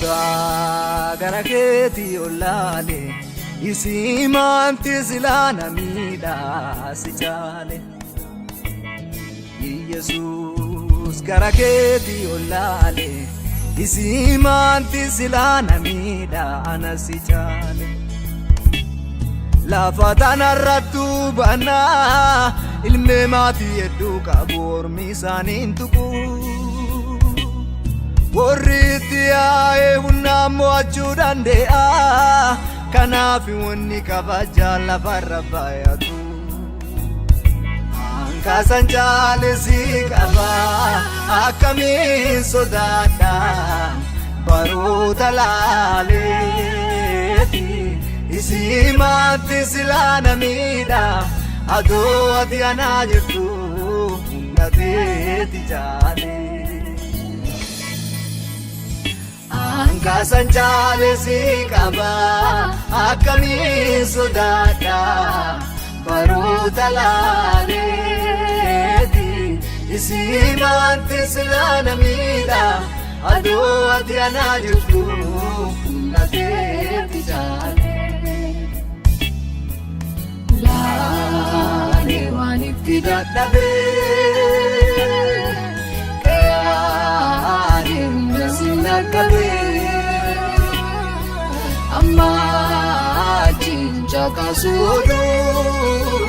Gooftaa gara keetii ollaale isii maanti silaana miidhaa si caale. Yesuus gara keetii ollaale isii maanti silaana miidhaa si caale. Lafa tanarrattu banaa ilmee maatii hedduu qabu ormi isaaniin tuqu. Warri itti yaa'ee humnaan mo'achuu danda'a. Kanaaf wanni kabajaa lafarra baay'atu. Hankaasan caalessi qaba akkamiin sodaadha baroota laaleeti. Isii maatti silaana miidhaa adoo ati anaa jirtu humna teeti jaale. Hankaasan caalessi qaba akkamiin sodaadha baroota laaleeti. Isii maatti silaana miidhaa adoo ati anaa jirtu humna teeti jaale. Laale waan itti dadhabee kayaane humna si lakkabee amma cinca kaasuudhuu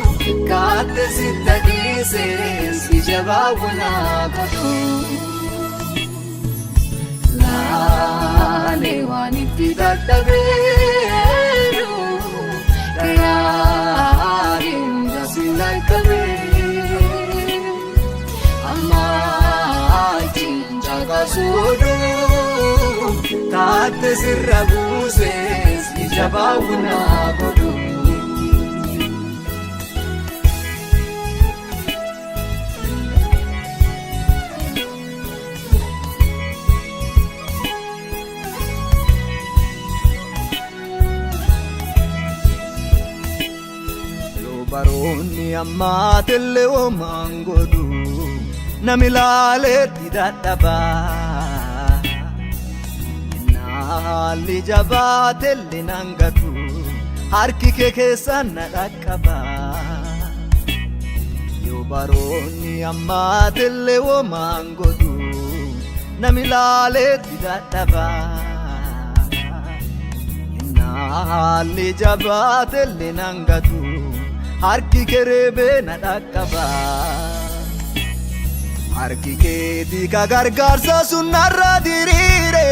kaatte si tagiisee si jabaa wanaa godhu. Laale waan itti dadhabee kayaane humna si lakkabee amma cinca kaasuudhuu kaatte sirra buusee si jabaa wanaa godhu. Baroonni ammaatellee homaan godhu nami laaleetti dadhabaa. Naalli jabaatellee nangatu harki kee keessaan na dhaqqabaa. Yoo baroonni ammaatellee homaan godhu nami laaleetti dadhabaa. Naalli jabaatellee nangatu harki kereebee na dhaqqabaa. Harki keetii ka gargaarsa sun narra diriire.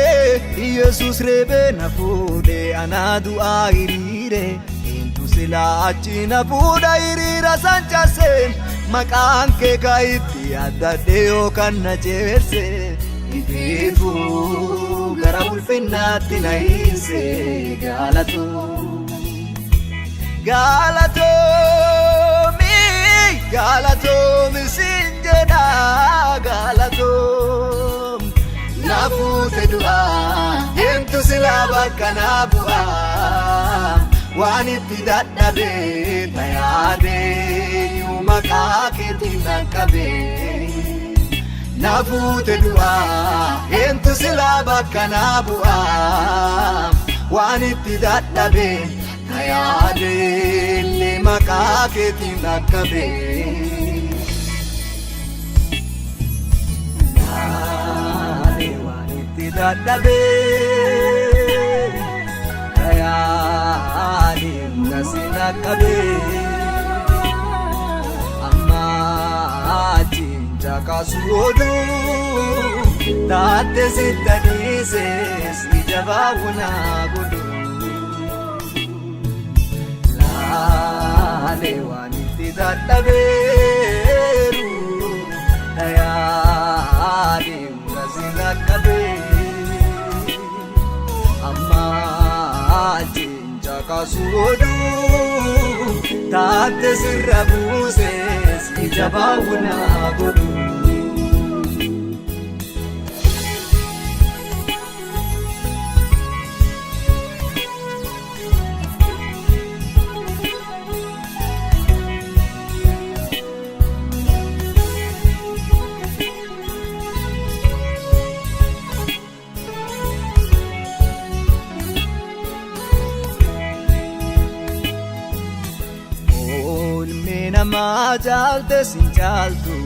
Yesuus reebee na fuudhee anaa du'aa hiriire. Eentu silaa achi na fuudha hiriira san cabseen maqaan kee ka itti yaaddadhee yookaan na ceerse. Itiifuu gara ulfinnaatti na hiise galatoo. Galatoomi galatoomi siin jedha galatoom. Na fuute du'aa eentu silaa bakka naa bu'aa. Waan itti dadhabee na yaadee yoo maqaa keetiin dhaqqabee. Na fuute du'aa eentu silaa bakka naa bu'aa. Waan itti dadhabee na yaadee maqaa keetiin dhaqqabee. Laale waan itti dadhabee na yaadee na si dhaqqabee. Amma cinca kaasuudhuu taate si tagiisee si jabaa wanaa godhu. Laale waan itti dadhabeeru na yaadee humna si lakkabee. Amma cinca kaasuudhuu taate sirra buusee si jabaa wanaa godhu. namaa caalte sin caaltu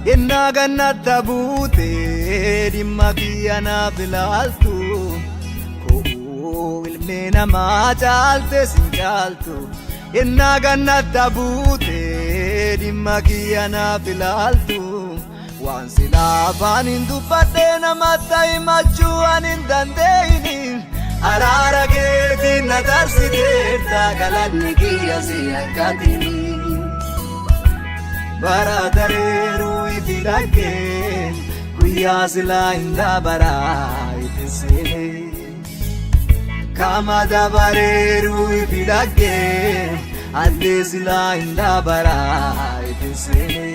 yennaa gannatta buute dhimma kiyya naaf ilaaltu koo ilmi namaa caalte sin caaltu yennaa gannatta buute dhimma kiyya naaf ilaaltu waan silaa afaan hin dubbadhe namatti himachuu waan hin dandeenye araara keetiin na tarsiteetta galanni kiyya si akkatini bara dareeruu itti dhaggeen guyyaa silaa hin dabaraa itti seene kama dabareeruu itti dhaggeen addee silaa hin dabaraa itti seene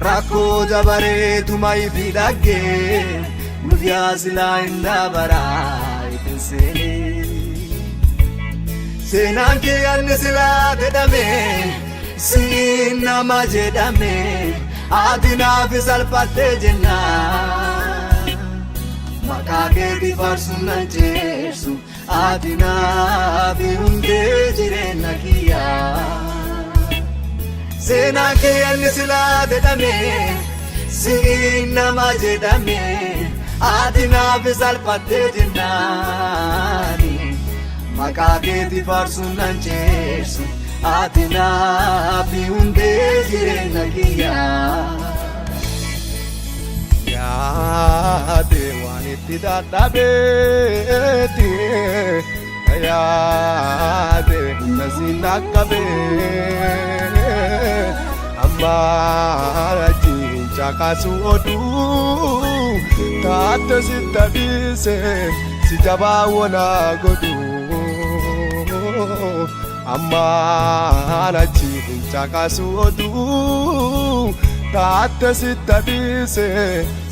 rakkoo dabareetuma itti dhaggeen guyyaa silaa hin dabaraa itti seene seenaan kee anni silaa jedhame siin nama jedhame ati naaf salphattee jennaan maqaa keetii faarsuun nan ceersu ati naaf hundee jireenya kiyyaa seenaan kee anni silaa jedhame siin nama jedhame ati naaf salphattee jennaan maqaa keetii faarsuun nan ceersu ati naaf hundee jireenya kiyyaa yaade waan itti dadhabeeti yaade nasin dhaqqabee amma rajiin caqasu oduu taate sitta dhiise si jabaa wonaa godhuu amma rajiin caqasu oduu taate sitta dhiise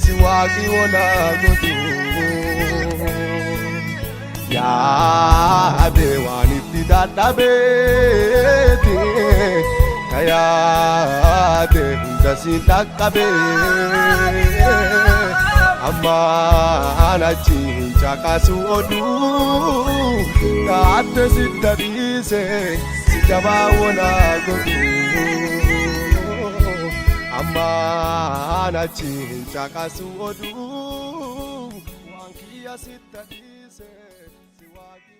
si waaqi wonaa godhuu yaade waan itti dadhabeeti yaade hunda si dhaqqabee amma rajiin caqasu oduu taate sitta dhiise si jabaa wonaa godhuu amma rajiin caqasu oduu waan kiyya sitta dhiise si waaqi